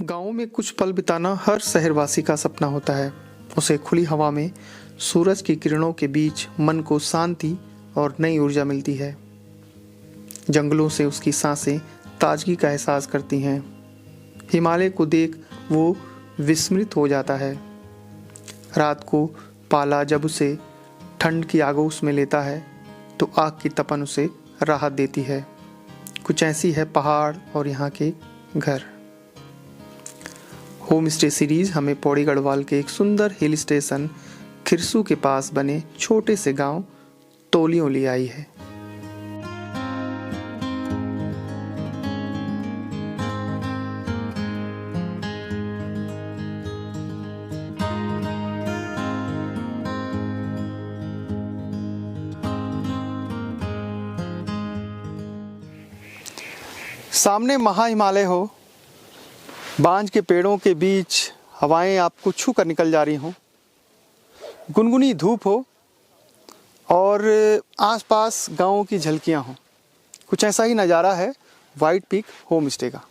गाँव में कुछ पल बिताना हर शहरवासी का सपना होता है। उसे खुली हवा में सूरज की किरणों के बीच मन को शांति और नई ऊर्जा मिलती है। जंगलों से उसकी सांसें ताजगी का एहसास करती हैं। हिमालय को देख वो विस्मृत हो जाता है। रात को पाला जब उसे ठंड की आगोश में लेता है तो आग की तपन उसे राहत देती है। कुछ ऐसी है पहाड़ और यहाँ के घर। होम स्टे सीरीज हमें पौड़ी गढ़वाल के एक सुंदर हिल स्टेशन खिरसू के पास बने छोटे से गांव तोलियों ले आई है। सामने महा हिमालय हो, बांज के पेड़ों के बीच हवाएं आपको छू कर निकल जा रही हों, गुनगुनी धूप हो और आसपास गांवों की झलकियां हों। कुछ ऐसा ही नज़ारा है वाइट पीक होम स्टे का।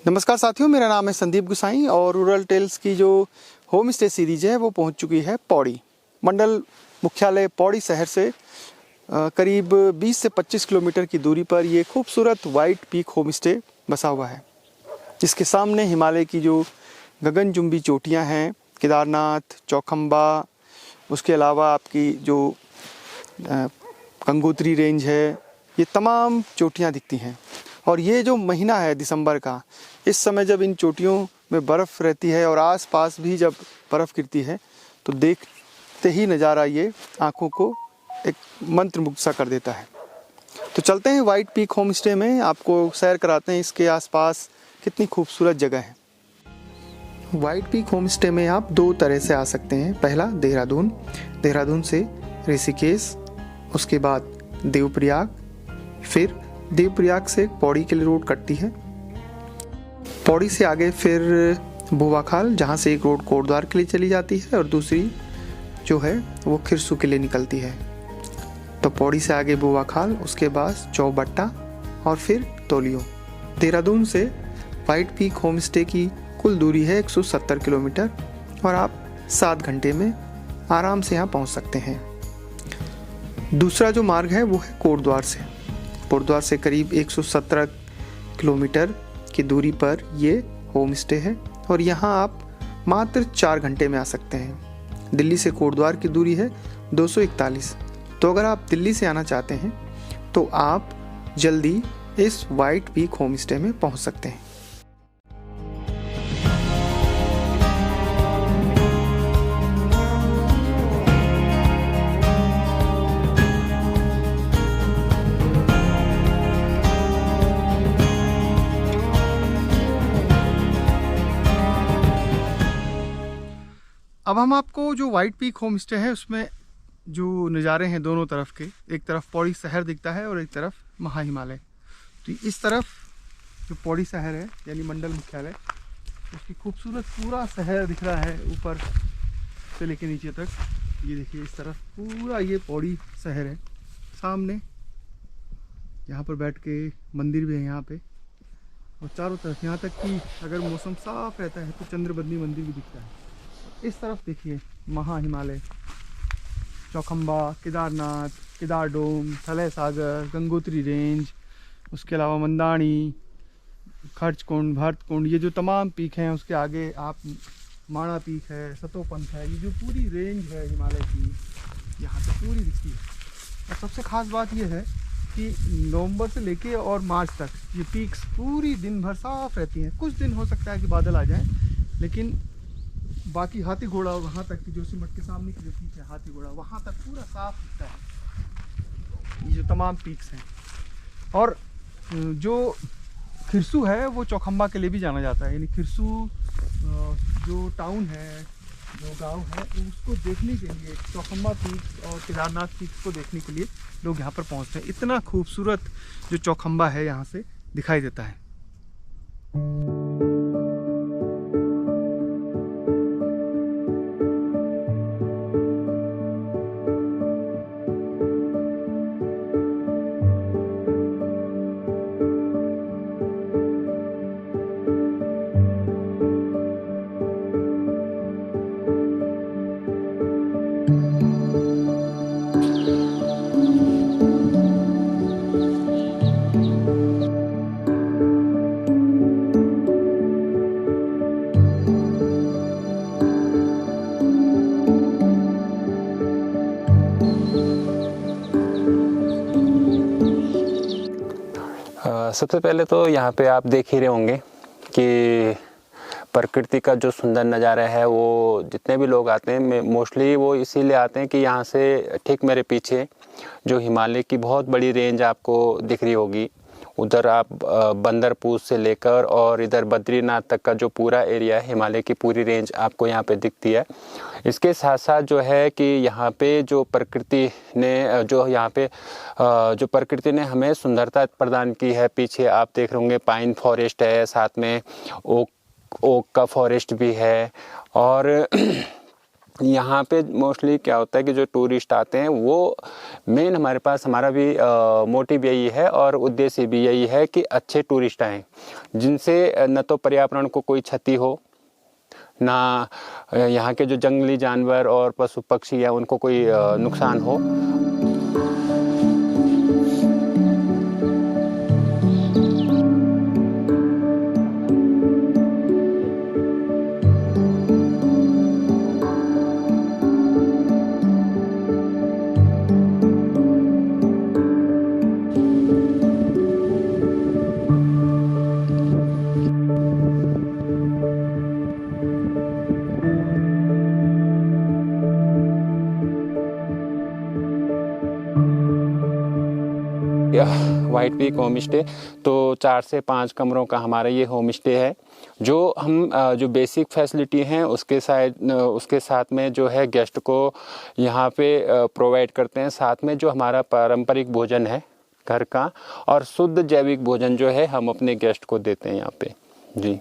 नमस्कार साथियों, मेरा नाम है संदीप गुसाई और रूरल टेल्स की जो होम स्टे सीरीज है वो पहुंच चुकी है पौड़ी। मंडल मुख्यालय पौड़ी शहर से करीब 20 से 25 किलोमीटर की दूरी पर ये खूबसूरत वाइट पीक होम स्टे बसा हुआ है, जिसके सामने हिमालय की जो गगनचुंबी चोटियां हैं, केदारनाथ, चौखंबा, उसके अलावा आपकी जो गंगोत्री रेंज है, ये तमाम चोटियां दिखती हैं। और ये जो महीना है दिसंबर का, इस समय जब इन चोटियों में बर्फ़ रहती है और आसपास भी जब बर्फ़ गिरती है तो देखते ही नज़ारा ये आँखों को एक मंत्रमुग्ध सा कर देता है। तो चलते हैं वाइट पीक होम स्टे में, आपको सैर कराते हैं इसके आसपास कितनी खूबसूरत जगह है। वाइट पीक होम स्टे में आप दो तरह से आ सकते हैं। पहला देहरादून से ऋषिकेश, उसके बाद देवप्रयाग, फिर देवप्रयाग से पौड़ी के लिए रोड कटती है। पौड़ी से आगे फिर बुवाखाल, जहाँ से एक रोड कोटद्वार के लिए चली जाती है और दूसरी जो है वो खिरसू के लिए निकलती है। तो पौड़ी से आगे बुवाखाल, उसके बाद चौबट्टा और फिर तोलियो। देहरादून से वाइट पीक होम स्टे की कुल दूरी है 170 किलोमीटर और आप 7 घंटे में आराम से यहाँ पहुँच सकते हैं। दूसरा जो मार्ग है वो है कोटद्वार से करीब 117 किलोमीटर की दूरी पर ये होम स्टे है और यहाँ आप मात्र 4 घंटे में आ सकते हैं। दिल्ली से कोटद्वार की दूरी है 241। तो अगर आप दिल्ली से आना चाहते हैं तो आप जल्दी इस वाइट पीक होम स्टे में पहुंच सकते हैं। अब हम आपको जो वाइट पीक होम स्टे है उसमें जो नज़ारे हैं दोनों तरफ के, एक तरफ पौड़ी शहर दिखता है और एक तरफ महा हिमालय। तो इस तरफ जो पौड़ी शहर है यानी मंडल मुख्यालय, उसकी खूबसूरत पूरा शहर दिख रहा है ऊपर से लेके नीचे तक। ये देखिए इस तरफ पूरा ये पौड़ी शहर है। सामने यहाँ पर बैठ के मंदिर भी है यहाँ पे, और चारों तरफ यहाँ तक कि अगर मौसम साफ रहता है तो चंद्रबदनी मंदिर भी दिखता है। इस तरफ देखिए महा हिमालय, चौखंबा, केदारनाथ, केदारडोम, थलय सागर, गंगोत्री रेंज, उसके अलावा मंदानी, खर्चकुंड, भरतकुंड, ये जो तमाम पीक हैं। उसके आगे आप माणा पीक है, सतोपंथ है, ये जो पूरी रेंज है हिमालय की यहाँ पे पूरी दिखती है। और सबसे ख़ास बात ये है कि नवंबर से लेके और मार्च तक ये पीक्स पूरी दिन भर साफ़ रहती हैं। कुछ दिन हो सकता है कि बादल आ जाएं, लेकिन बाकी हाथी घोड़ा वहाँ तक की जो सिमट के सामने की जो पीक है हाथी घोड़ा, वहाँ तक पूरा साफ दिखता है ये जो तमाम पीक्स हैं। और जो खिरसू है वो चौखंबा के लिए भी जाना जाता है, यानी खिरसू जो टाउन है, जो गांव है, उसको देखने के लिए, चौखंबा पीक्स और केदारनाथ पीक्स को देखने के लिए लोग यहाँ पर पहुँचते हैं। इतना खूबसूरत जो चौखंबा है यहाँ से दिखाई देता है। सबसे पहले तो यहाँ पे आप देख ही रहे होंगे कि प्रकृति का जो सुंदर नज़ारा है, वो जितने भी लोग आते हैं मोस्टली वो इसीलिए आते हैं कि यहाँ से ठीक मेरे पीछे जो हिमालय की बहुत बड़ी रेंज आपको दिख रही होगी, उधर आप बंदरपूर से लेकर और इधर बद्रीनाथ तक का जो पूरा एरिया है, हिमालय की पूरी रेंज आपको यहाँ पे दिखती है। इसके साथ साथ जो है कि यहाँ पे जो प्रकृति ने हमें सुंदरता प्रदान की है, पीछे आप देख रहे होंगे पाइन फॉरेस्ट है, साथ में ओक का फॉरेस्ट भी है। और यहाँ पे मोस्टली क्या होता है कि जो टूरिस्ट आते हैं वो मेन हमारा भी मोटिव यही है और उद्देश्य भी यही है कि अच्छे टूरिस्ट आएँ, जिनसे न तो पर्यावरण को कोई क्षति हो, ना यहाँ के जो जंगली जानवर और पशु पक्षी हैं उनको कोई नुकसान हो। वाइट पीक होम स्टे तो 4 से 5 कमरों का हमारा ये होम स्टे है, जो हम जो बेसिक फैसिलिटी हैं उसके साथ में जो है गेस्ट को यहाँ पे प्रोवाइड करते हैं। साथ में जो हमारा पारंपरिक भोजन है घर का और शुद्ध जैविक भोजन जो है हम अपने गेस्ट को देते हैं यहाँ पे। जी,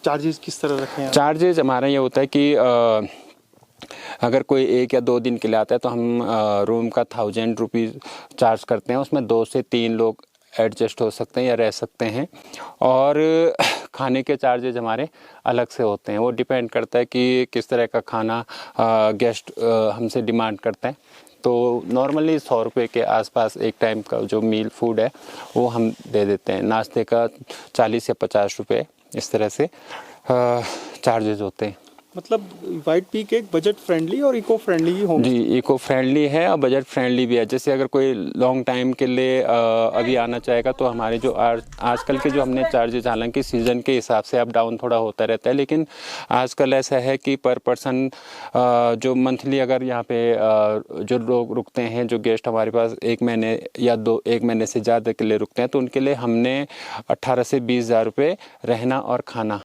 चार्जेस किस तरह रखे हैं? चार्जेस हमारा ये होता है कि अगर कोई 1 या 2 दिन के लिए आता है तो हम रूम का 1000 रुपीज़ चार्ज करते हैं। उसमें 2 से 3 लोग एडजस्ट हो सकते हैं या रह सकते हैं। और खाने के चार्जेज हमारे अलग से होते हैं, वो डिपेंड करता है कि किस तरह का खाना गेस्ट हमसे डिमांड करते हैं। तो नॉर्मली 100 रुपये के आसपास एक टाइम का जो मील फूड है वो हम दे देते हैं। नाश्ते का 40 या 50 रुपये इस तरह से चार्जेज होते हैं। मतलब वाइट पीक एक बजट फ्रेंडली और इको फ्रेंडली ही होम। जी, इको फ्रेंडली है और बजट फ्रेंडली भी है। जैसे अगर कोई लॉन्ग टाइम के लिए अभी आना चाहेगा तो हमारे जो आजकल के जो हमने चार्जेस, हालांकि सीज़न के हिसाब से अप डाउन थोड़ा होता रहता है, लेकिन आजकल ऐसा है कि पर पर्सन जो मंथली अगर यहाँ पे जो लोग रुकते हैं, जो गेस्ट हमारे पास 1 महीने या 1 महीने से ज़्यादा के लिए रुकते हैं, तो उनके लिए हमने 18 से 20 हज़ार रुपये रहना और खाना।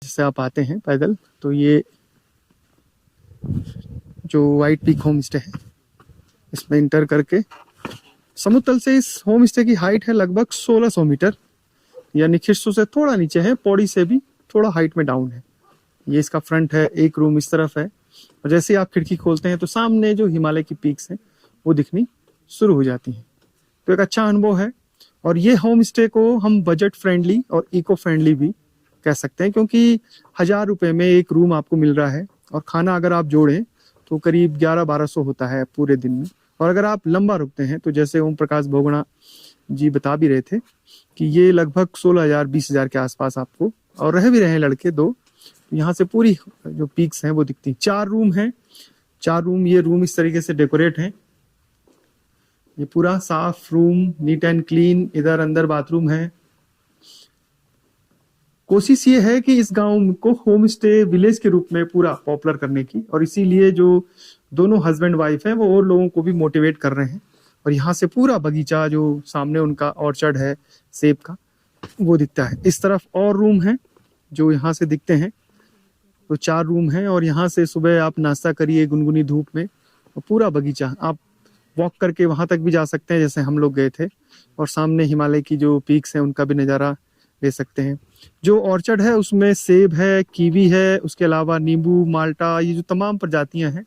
जैसे आप आते हैं पैदल तो ये जो वाइट पीक होम स्टे है इसमें इंटर करके समुद्र तल से इस होम स्टे की हाइट है लगभग 1600 मीटर, यानी खिस्सों से थोड़ा नीचे है, पौड़ी से भी थोड़ा हाइट में डाउन है। ये इसका फ्रंट है, एक रूम इस तरफ है और जैसे ही आप खिड़की खोलते हैं तो सामने जो हिमालय की पीक्स हैं वो दिखनी शुरू हो जाती हैं। तो एक अच्छा अनुभव है और ये होम स्टे को हम बजट फ्रेंडली और इको फ्रेंडली भी कह सकते हैं, क्योंकि 1000 रुपये में एक रूम आपको मिल रहा है और खाना अगर आप जोड़ें तो करीब 1100-1200 होता है पूरे दिन में। और अगर आप लंबा रुकते हैं तो जैसे ओम प्रकाश भोगना जी बता भी रहे थे कि ये लगभग 16,000-20,000 के आसपास आपको, और रह भी रहे हैं लड़के 2, तो यहाँ से पूरी जो पीक्स हैं वो दिखती। 4 रूम हैं, 4 रूम, ये रूम इस तरीके से डेकोरेट हैं, ये पूरा साफ रूम, नीट एंड क्लीन। इधर अंदर बाथरूम है। कोशिश ये है कि इस गांव को होम स्टे विलेज के रूप में पूरा पॉपुलर करने की, और इसीलिए जो दोनों हस्बैंड वाइफ हैं वो और लोगों को भी मोटिवेट कर रहे हैं। और यहाँ से पूरा बगीचा जो सामने उनका ऑर्चर्ड है सेब का वो दिखता है। इस तरफ और रूम है जो यहाँ से दिखते हैं, तो 4 रूम हैं और यहाँ से सुबह आप नाश्ता करिए गुनगुनी धूप में, और पूरा बगीचा आप वॉक करके वहाँ तक भी जा सकते हैं जैसे हम लोग गए थे, और सामने हिमालय की जो पीक्स हैं उनका भी नज़ारा ले सकते हैं। जो ऑर्चर्ड है उसमें सेब है, कीवी है, उसके अलावा नींबू, माल्टा, ये जो तमाम प्रजातियां हैं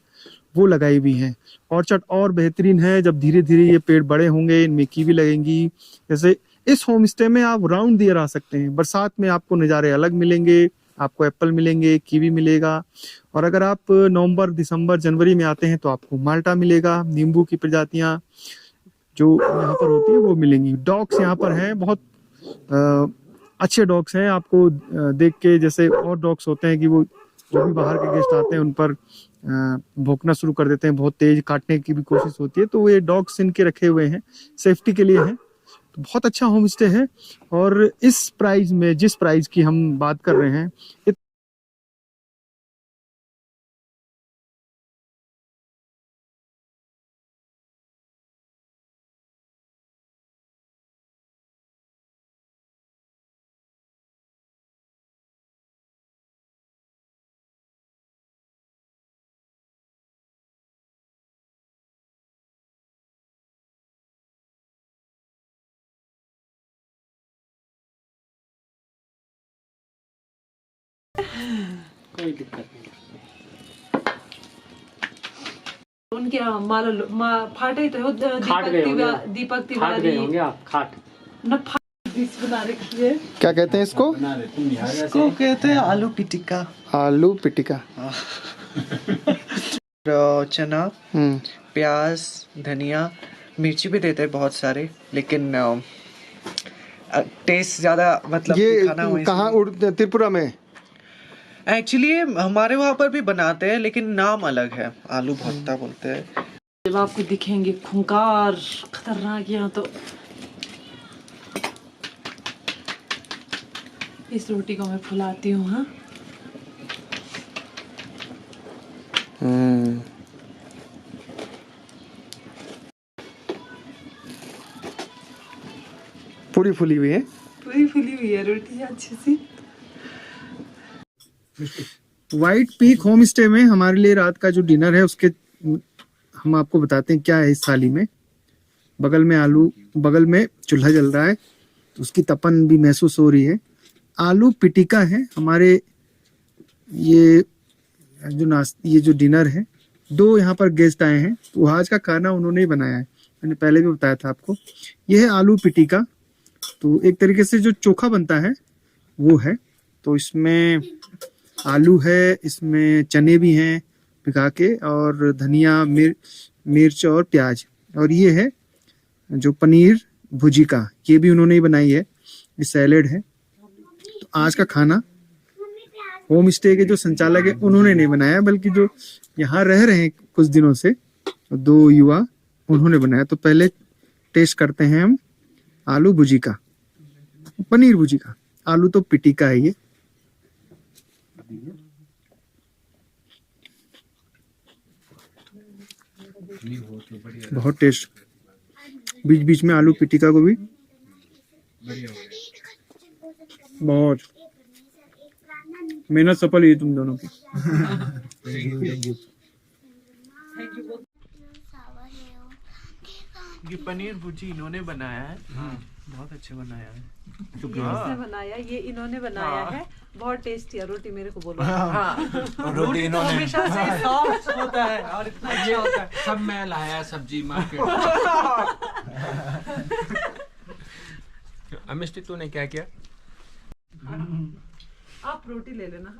वो लगाई हुई हैं। ऑर्चर्ड और बेहतरीन है जब धीरे धीरे ये पेड़ बड़े होंगे, इनमें कीवी लगेंगी। जैसे इस होम स्टे में आप राउंड दियर आ सकते हैं। बरसात में आपको नज़ारे अलग मिलेंगे, आपको एप्पल मिलेंगे, कीवी मिलेगा। और अगर आप नवंबर, दिसंबर, जनवरी में आते हैं तो आपको माल्टा मिलेगा, नींबू की प्रजातियां जो यहाँ पर होती है वो मिलेंगी। डॉग्स यहाँ पर हैं, बहुत अच्छे डॉग्स हैं। आपको देख के जैसे और डॉग्स होते हैं कि वो जो भी बाहर के गेस्ट आते हैं उन पर भौंकना शुरू कर देते हैं, बहुत तेज काटने की भी कोशिश होती है, तो ये डॉग्स इनके रखे हुए हैं, सेफ्टी के लिए हैं। तो बहुत अच्छा होम स्टे है। और इस प्राइस में, जिस प्राइस की हम बात कर रहे हैं, कोई दिक्कत नहीं। उनके फाटे तो खाट गए होंगे, दीपक खाट गए होंगे आप, खाट न डिश बना रखी है। क्या कहते हैं इसको? इसको कहते हैं आलू पिटिका। आलू पिटिका। चना, प्याज, धनिया, मिर्ची भी देते हैं बहुत सारे, लेकिन टेस्ट ज्यादा मतलब ये खाना हो कहाँ? त्रिपुरा में एक्चुअली हमारे वहाँ पर भी बनाते हैं, लेकिन नाम अलग है, आलू भत्ता बोलते हैं। जब आपको दिखेंगे खूंखार खतरनाक यहाँ तो इस रोटी को मैं फुलाती हूँ। हाँ, पूरी फुली हुई है, पूरी फुली हुई है रोटी अच्छी सी। व्हाइट पीक होम स्टे में हमारे लिए रात का जो डिनर है उसके हम आपको बताते हैं क्या है इस थाली में। बगल में आलू, बगल में चूल्हा जल रहा है तो उसकी तपन भी महसूस हो रही है। आलू पिटिका है हमारे, ये जो डिनर है। दो यहाँ पर गेस्ट आए हैं तो आज का खाना उन्होंने ही बनाया है, मैंने पहले भी बताया था आपको। यह है आलू पिटिका, तो एक तरीके से जो चोखा बनता है वो है। तो इसमें आलू है, इसमें चने भी हैं भिगा के, और धनिया, मिर्च और प्याज। और ये है जो पनीर भुजिका, ये भी उन्होंने ही बनाई है। ये सैलेड है। तो आज का खाना होम स्टे के जो संचालक है उन्होंने नहीं बनाया, बल्कि जो यहाँ रह रहे हैं कुछ दिनों से दो युवा, उन्होंने बनाया। तो पहले टेस्ट करते हैं हम आलू भुजिका, पनीर भुजिका। आलू तो पिटिका है ये। बहुत टेस्ट, बीच बीच में आलू पिटिका को भी बहुत मेहनत सफल हुई तुम दोनों की। ये पनीर भुजी इन्होंने बनाया है, बहुत अच्छे बनाया है। ये इसने बनाया, ये इन्होंने बनाया है, बहुत टेस्टी है। रोटी मेरे को बोलो। रोटी इन्होंने हमेशा से सॉफ्ट होता है और इतना अच्छा होता है। सब मैं लाया सब्जी मार्केट। अमिष्टी तूने क्या किया? आप रोटी ले लेना।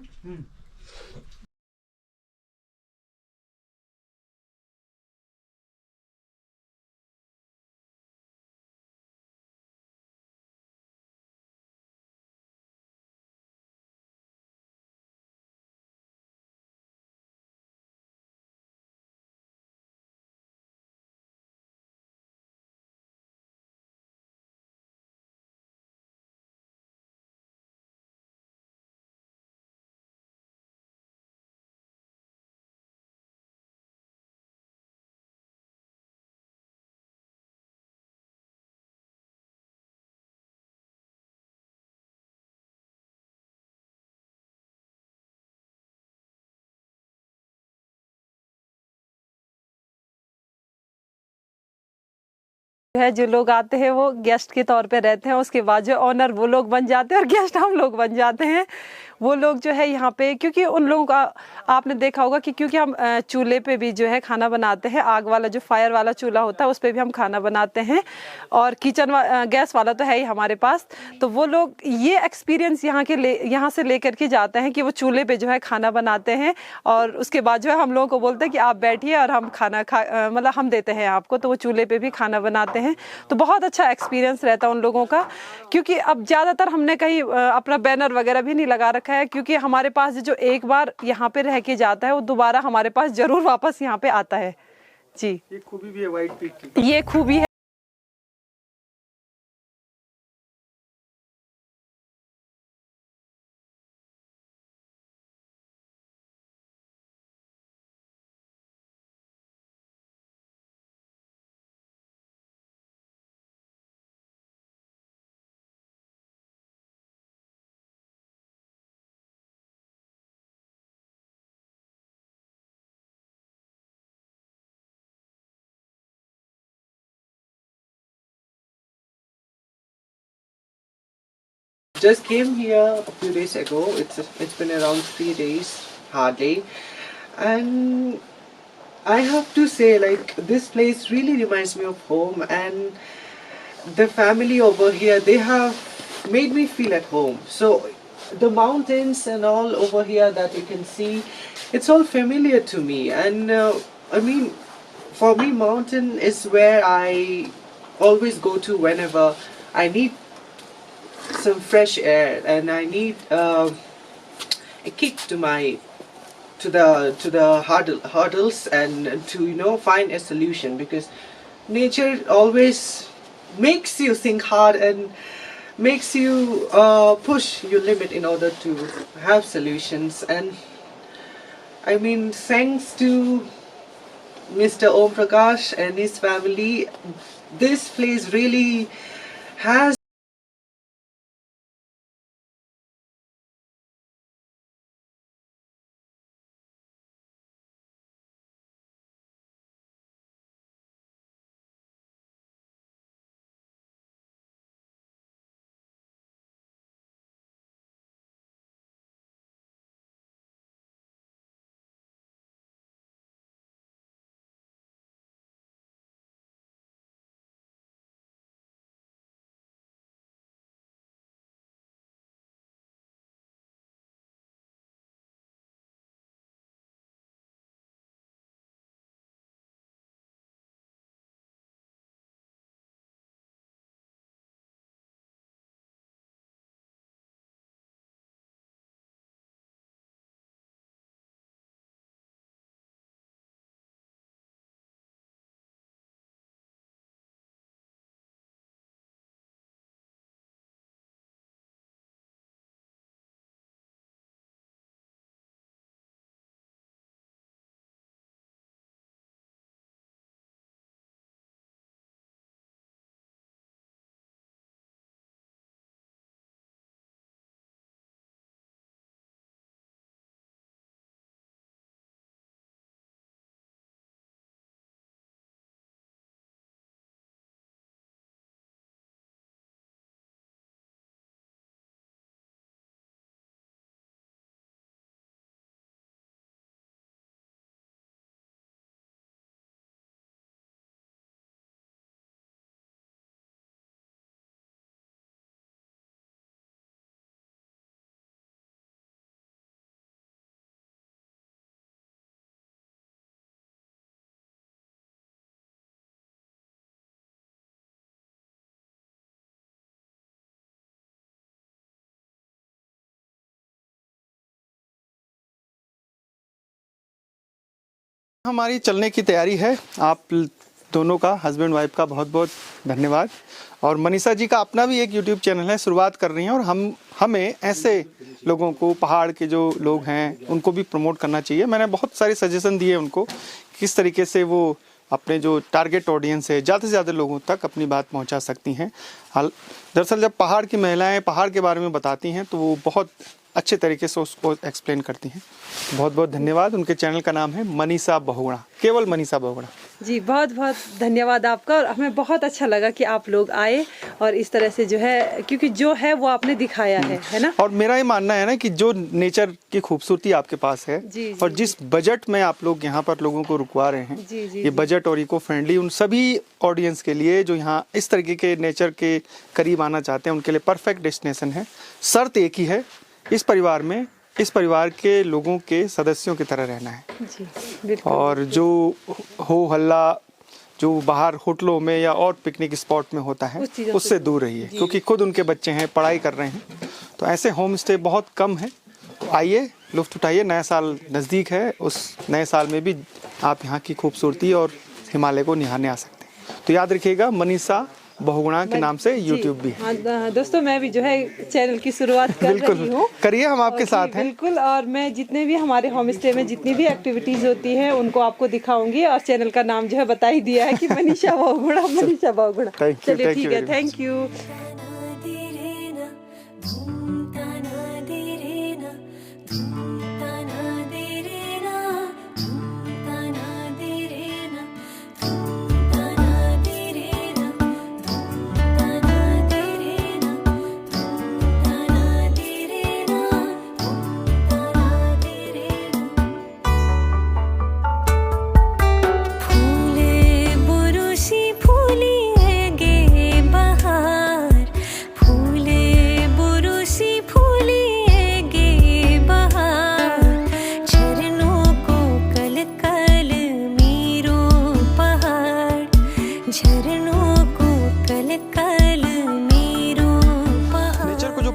है जो लोग आते हैं वो गेस्ट के तौर पे रहते हैं, उसके बाद जो ऑनर वो लोग बन जाते हैं और गेस्ट हम लोग बन जाते हैं। वो लोग जो है यहाँ पे, क्योंकि उन लोगों का आपने देखा होगा कि क्योंकि हम चूल्हे पे भी जो है खाना बनाते हैं, आग वाला जो फायर वाला चूल्हा होता है उस पे भी हम खाना बनाते हैं, और किचन गैस वाला तो है ही हमारे पास। तो वो लोग ये एक्सपीरियंस यहाँ से लेकर के जाते हैं कि वो चूल्हे पे जो है खाना बनाते हैं, और उसके बाद जो है हम लोगों को बोलते हैं कि आप बैठिए और हम खाना मतलब हम देते हैं आपको, तो वो चूल्हे पे भी खाना बनाते हैं। तो बहुत अच्छा एक्सपीरियंस रहता है उन लोगों का, क्योंकि अब ज़्यादातर हमने कहीं अपना बैनर वगैरह भी नहीं लगा रखा है, क्योंकि हमारे पास जो एक बार यहाँ पे रह के जाता है वो दोबारा हमारे पास ज़रूर वापस यहाँ पे आता है। जी, ये खूबी भी है वाइट पीक की। ये खूबी है। Just came here a few days ago. It's been around 3 days hardly, and I have to say, like, this place really reminds me of home, and the family over here, they have made me feel at home. So the mountains and all over here that you can see, it's all familiar to me. And I mean, for me, mountain is where I always go to whenever I need some fresh air, and I need a kick to the hurdles, and to find a solution, because nature always makes you think hard and makes you push your limit in order to have solutions. And I mean, thanks to Mr. Om Prakash and his family, this place really has हमारी चलने की तैयारी है। आप दोनों का, husband wife का बहुत बहुत धन्यवाद। और मनीषा जी का अपना भी एक यूट्यूब चैनल है, शुरुआत कर रही हैं, और हमें ऐसे लोगों को, पहाड़ के जो लोग हैं उनको भी प्रमोट करना चाहिए। मैंने बहुत सारे सजेशन दिए उनको किस तरीके से वो अपने जो टारगेट ऑडियंस है ज़्यादा से ज़्यादा लोगों तक अपनी बात पहुंचा सकती हैं। दरअसल जब पहाड़ की महिलाएं पहाड़ के बारे में बताती हैं तो वो बहुत अच्छे तरीके से उसको एक्सप्लेन करती हैं। बहुत बहुत धन्यवाद। उनके चैनल का नाम है मनीषा बहुगुणा, केवल मनीषा बहुगुणा। जी, बहुत बहुत धन्यवाद आपका। और हमें बहुत अच्छा लगा कि आप लोग आए और इस तरह से जो है, क्योंकि जो है वो आपने दिखाया है ना। और मेरा ये मानना है ना कि जो नेचर की खूबसूरती आपके पास है जी, और जिस बजट में आप लोग यहाँ पर लोगों को रुकवा रहे हैं, जी, जी, ये बजट और इको फ्रेंडली उन सभी ऑडियंस के लिए जो यहाँ इस तरीके के नेचर के करीब आना चाहते हैं, उनके लिए परफेक्ट डेस्टिनेशन है। शर्त एक ही है, इस परिवार के लोगों के सदस्यों की तरह रहना है। जी, बिल्कुल। और जो हो हल्ला जो बाहर होटलों में या और पिकनिक स्पॉट में होता है उस चीज़ों उससे से दूर रहिए, क्योंकि खुद उनके बच्चे हैं, पढ़ाई कर रहे हैं, तो ऐसे होम स्टे बहुत कम है। तो आइए, लुत्फ उठाइए, नया साल नज़दीक है, उस नए साल में भी आप यहाँ की खूबसूरती और हिमालय को निहारने आ सकते हैं। तो याद रखिएगा, मनीषा बहुगुणा के नाम से यूट्यूब भी है। हाँ दोस्तों, मैं भी जो है चैनल की शुरुआत कर रही हूँ। करिए, हम आपके साथ हैं। बिल्कुल। और मैं जितने भी हमारे होम स्टे में जितनी भी एक्टिविटीज होती है उनको आपको दिखाऊंगी। और चैनल का नाम जो है बता ही दिया है कि मनीषा बहुगुणा, मनीषा बहुगुणा। चलिए ठीक है, थैंक यू।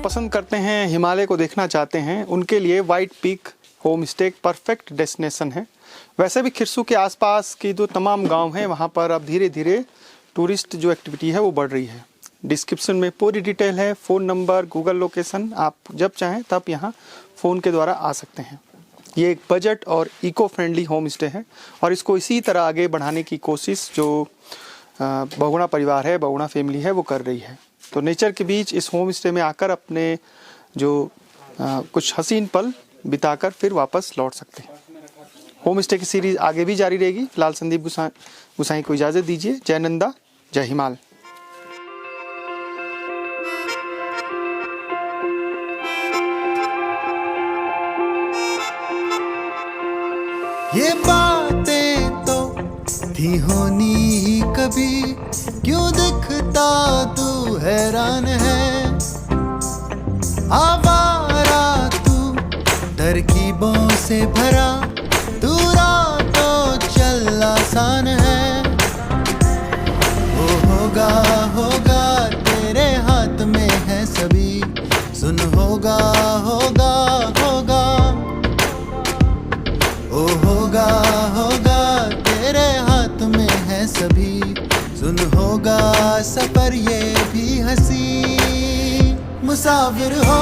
पसंद करते हैं, हिमालय को देखना चाहते हैं, उनके लिए वाइट पीक होम स्टे एक परफेक्ट डेस्टिनेशन है। वैसे भी खिरसू के आसपास की जो तमाम गांव हैं वहां पर अब धीरे धीरे टूरिस्ट जो एक्टिविटी है वो बढ़ रही है। डिस्क्रिप्शन में पूरी डिटेल है, फ़ोन नंबर, गूगल लोकेशन, आप जब चाहें तब यहाँ फ़ोन के द्वारा आ सकते हैं। ये एक बजट और इको फ्रेंडली होम स्टे है और इसको इसी तरह आगे बढ़ाने की कोशिश जो बहुगुणा परिवार है, बहुगुणा फैमिली है, वो कर रही है। तो नेचर के बीच इस होम स्टे में आकर अपने जो कुछ हसीन पल बिताकर फिर वापस लौट सकते हैं। होम स्टे की सीरीज आगे भी जारी रहेगी। फिलहाल संदीप गुसाई को इजाज़त दीजिए। जय नंदा, जय हिमाल। ये बातें तो थी होनी ही कभी, क्यों दिखता तू हैरान है। आवारा तू तरकीबों से भरा, तू रातों चल आसान है। वो होगा तेरे हाथ में है सभी, सुन होगा ओ होगा तेरे हाथ में है सभी, सुन होगा सफर ये भी हंसी। मुसाफिर हो